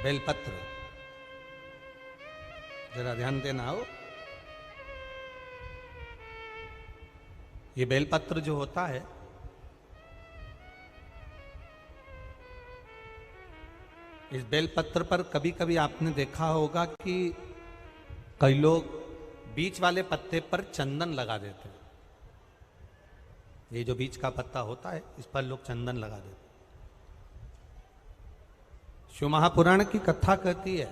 बेलपत्र, जरा ध्यान देना हो। ये बेलपत्र जो होता है, इस बेलपत्र पर कभी कभी आपने देखा होगा कि कई लोग बीच वाले पत्ते पर चंदन लगा देते हैं। ये जो बीच का पत्ता होता है, इस पर लोग चंदन लगा देते हैं। शिव महापुराण की कथा कहती है,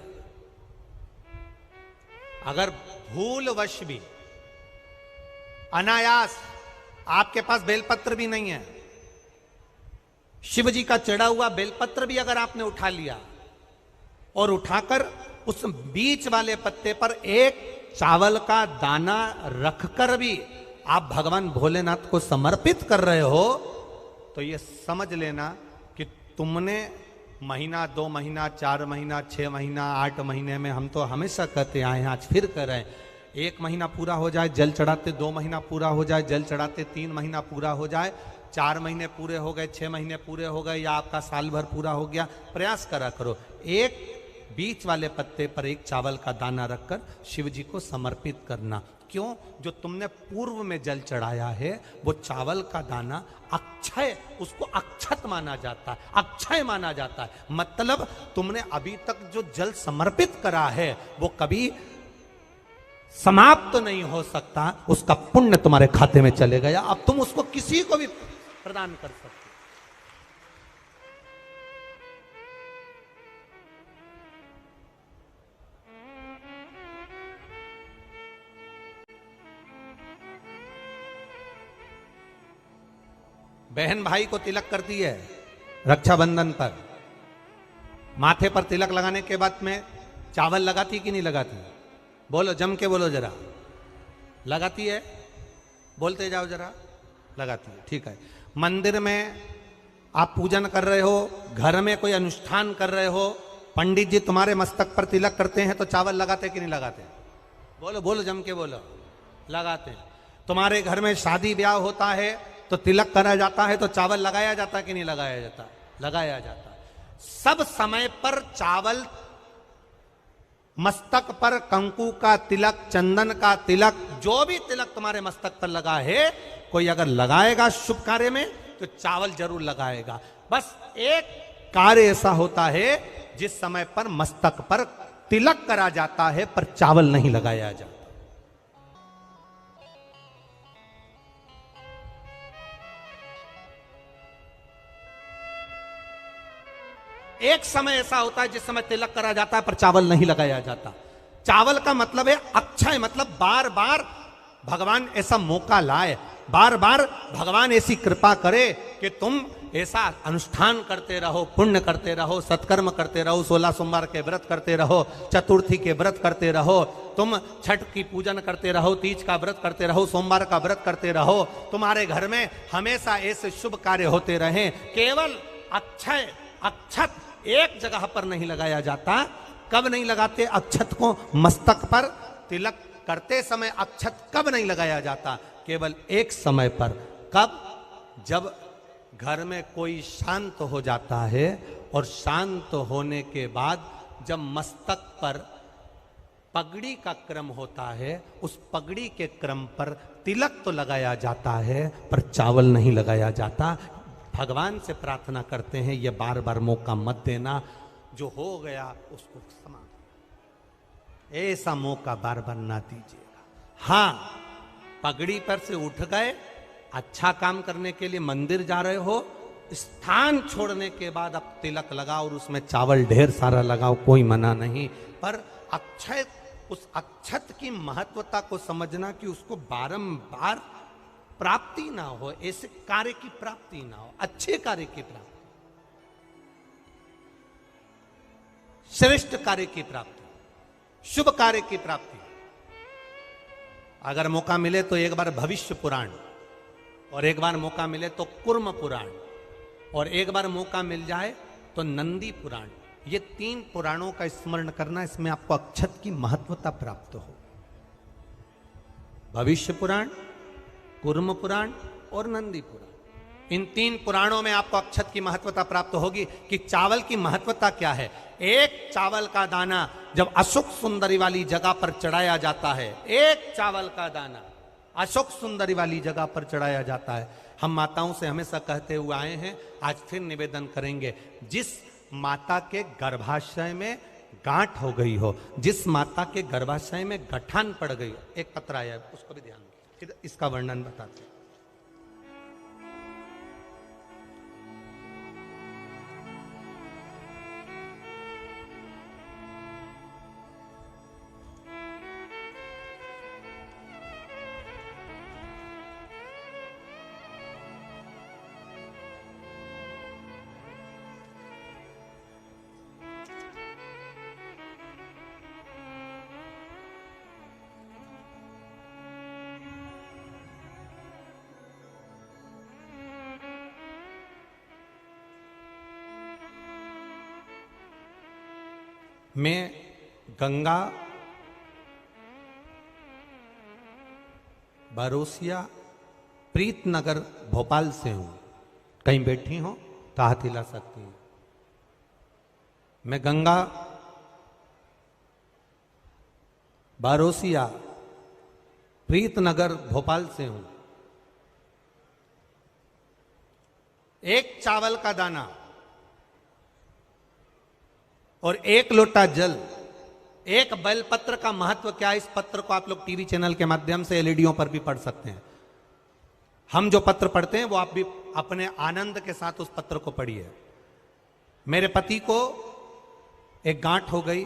अगर भूलवश भी अनायास आपके पास बेलपत्र भी नहीं है, शिव जी का चढ़ा हुआ बेलपत्र भी अगर आपने उठा लिया और उठाकर उस बीच वाले पत्ते पर एक चावल का दाना रखकर भी आप भगवान भोलेनाथ को समर्पित कर रहे हो, तो ये समझ लेना कि तुमने महीना, 2 महीना, 4 महीना, 6 महीना, 8 महीने में, हम तो हमेशा कहते आए हैं, आज फिर कर रहे हैं, 1 महीना पूरा हो जाए जल चढ़ाते, 2 महीना पूरा हो जाए जल चढ़ाते, 3 महीना पूरा हो जाए, 4 महीने पूरे हो गए, 6 महीने पूरे हो गए, या आपका साल भर पूरा हो गया, प्रयास करा करो, एक बीच वाले पत्ते पर एक चावल का दाना रखकर शिव जी को समर्पित करना। क्यों? जो तुमने पूर्व में जल चढ़ाया है वो चावल का दाना अक्षय, उसको अक्षत माना जाता है, अक्षय माना जाता है। मतलब तुमने अभी तक जो जल समर्पित करा है वो कभी समाप्त नहीं हो सकता, उसका पुण्य तुम्हारे खाते में चले गया, अब तुम उसको किसी को भी प्रदान कर सकते। बहन भाई को तिलक करती है रक्षाबंधन पर, माथे पर तिलक लगाने के बाद में चावल लगाती कि नहीं लगाती? बोलो, जम के बोलो जरा। लगाती है? बोलते जाओ जरा। लगाती है, ठीक है। मंदिर में आप पूजन कर रहे हो, घर में कोई अनुष्ठान कर रहे हो, पंडित जी तुम्हारे मस्तक पर तिलक करते हैं तो चावल लगाते कि नहीं लगाते? बोलो बोलो, जम के बोलो। लगाते हैं। तुम्हारे घर में शादी ब्याह होता है तो तिलक करा जाता है तो चावल लगाया जाता कि नहीं लगाया जाता? लगाया जाता। सब समय पर चावल, मस्तक पर कंकु का तिलक, चंदन का तिलक, जो भी तिलक तुम्हारे मस्तक पर लगा है, कोई अगर लगाएगा शुभ कार्य में तो चावल जरूर लगाएगा। बस एक कार्य ऐसा होता है जिस समय पर मस्तक पर तिलक करा जाता है पर चावल नहीं लगाया जाता। एक समय ऐसा होता है जिस समय तिलक करा जाता है पर चावल नहीं लगाया जाता। चावल का मतलब है अक्षय, मतलब बार बार भगवान ऐसा मौका लाए, बार बार भगवान ऐसी कृपा करे कि तुम ऐसा अनुष्ठान करते रहो, पुण्य करते रहो, सत्कर्म करते रहो, 16 सोमवार के व्रत करते रहो, चतुर्थी के व्रत करते रहो, तुम छठ की पूजन करते रहो, तीज का व्रत करते रहो, सोमवार का व्रत करते रहो, तुम्हारे घर में हमेशा ऐसे शुभ कार्य होते रहे। केवल अक्षय, अक्षत एक जगह पर नहीं लगाया जाता। कब नहीं लगाते अक्षत को? मस्तक पर तिलक करते समय अक्षत कब नहीं लगाया जाता? केवल एक समय पर। कब? जब घर में कोई शांत हो जाता है और शांत होने के बाद जब मस्तक पर पगड़ी का क्रम होता है, उस पगड़ी के क्रम पर तिलक तो लगाया जाता है पर चावल नहीं लगाया जाता। भगवान से प्रार्थना करते हैं ये बार बार मौका मत देना, जो हो गया उसको समाप्त, ऐसा मौका बार बार ना दीजिएगा। हाँ, पगड़ी पर से उठ गए, अच्छा काम करने के लिए मंदिर जा रहे हो, स्थान छोड़ने के बाद अब तिलक लगाओ और उसमें चावल ढेर सारा लगाओ, कोई मना नहीं। पर अक्षय, उस अक्षत की महत्वता को समझना कि उसको बारंबार प्राप्ति ना हो, ऐसे कार्य की प्राप्ति ना हो, अच्छे कार्य की प्राप्ति, श्रेष्ठ कार्य की प्राप्ति, शुभ कार्य की प्राप्ति। अगर मौका मिले तो एक बार भविष्य पुराण, और एक बार मौका मिले तो कुर्म पुराण, और एक बार मौका मिल जाए तो नंदी पुराण, ये 3 पुराणों का स्मरण करना, इसमें आपको अक्षत की महत्वता प्राप्त हो। भविष्य पुराण, कुर्म पुराण और नंदी पुराण, इन 3 पुराणों में आपको अक्षत की महत्वता प्राप्त होगी कि चावल की महत्वता क्या है। एक चावल का दाना जब अशोक सुंदरी वाली जगह पर चढ़ाया जाता है, एक चावल का दाना अशोक सुंदरी वाली जगह पर चढ़ाया जाता है। हम माताओं से हमेशा कहते हुए आए हैं, आज फिर निवेदन करेंगे, जिस माता के गर्भाशय में गांठ हो गई हो, जिस माता के गर्भाशय में गठान पड़ गई हो, एक पत्र आया है उसको भी ध्यान दें, इसका वर्णन बताते हैं। मैं गंगा बारोसिया प्रीतनगर भोपाल से हूं। कहीं बैठी हो तो हाथ हिला सकती हूं। मैं गंगा बारोसिया प्रीतनगर भोपाल से हूं। एक चावल का दाना और 1 लोटा जल, एक बेलपत्र का महत्व क्या है, इस पत्र को आप लोग टीवी चैनल के माध्यम से एलईडीओं पर भी पढ़ सकते हैं। हम जो पत्र पढ़ते हैं वो आप भी अपने आनंद के साथ उस पत्र को पढ़िए। मेरे पति को एक गांठ हो गई,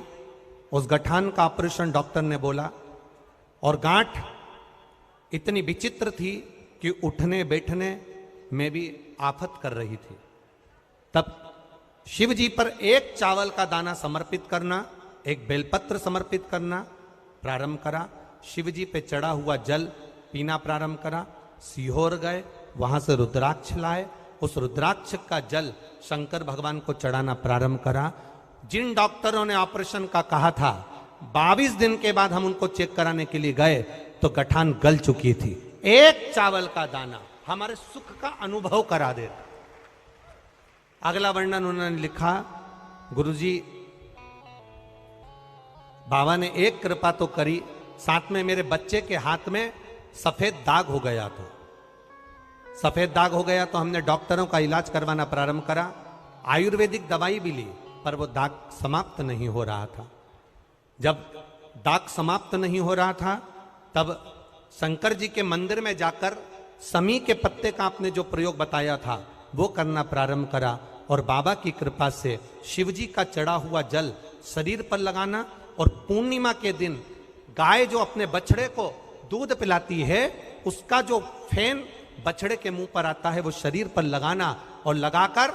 उस गठान का ऑपरेशन डॉक्टर ने बोला, और गांठ इतनी विचित्र थी कि उठने बैठने में भी आफत कर रही थी। तब शिव जी पर एक चावल का दाना समर्पित करना, एक बेलपत्र समर्पित करना प्रारंभ करा। शिव जी पे चढ़ा हुआ जल पीना प्रारंभ करा। सीहोर गए, वहां से रुद्राक्ष लाए, उस रुद्राक्ष का जल शंकर भगवान को चढ़ाना प्रारंभ करा। जिन डॉक्टरों ने ऑपरेशन का कहा था, 22 दिन के बाद हम उनको चेक कराने के लिए गए तो गठान गल चुकी थी। एक चावल का दाना हमारे सुख का अनुभव करा देता। अगला वर्णन उन्होंने लिखा, गुरुजी बाबा ने एक कृपा तो करी, साथ में मेरे बच्चे के हाथ में सफेद दाग हो गया। तो सफेद दाग हो गया तो हमने डॉक्टरों का इलाज करवाना प्रारंभ करा। आयुर्वेदिक दवाई भी ली, पर वो दाग समाप्त नहीं हो रहा था। जब दाग समाप्त नहीं हो रहा था तब शंकर जी के मंदिर में जाकर समी के पत्ते का आपने जो प्रयोग बताया था वो करना प्रारंभ करा, और बाबा की कृपा से शिव जी का चढ़ा हुआ जल शरीर पर लगाना, और पूर्णिमा के दिन गाय जो अपने बछड़े को दूध पिलाती है उसका जो फेन बछड़े के मुंह पर आता है वो शरीर पर लगाना, और लगाकर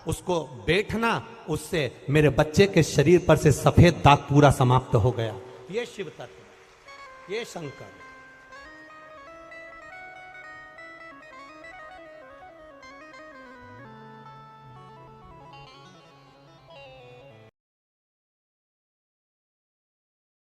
उसको बैठना। उससे मेरे बच्चे के शरीर पर से सफेद दाग पूरा समाप्त हो गया। ये शिव तत्व, ये शंकर।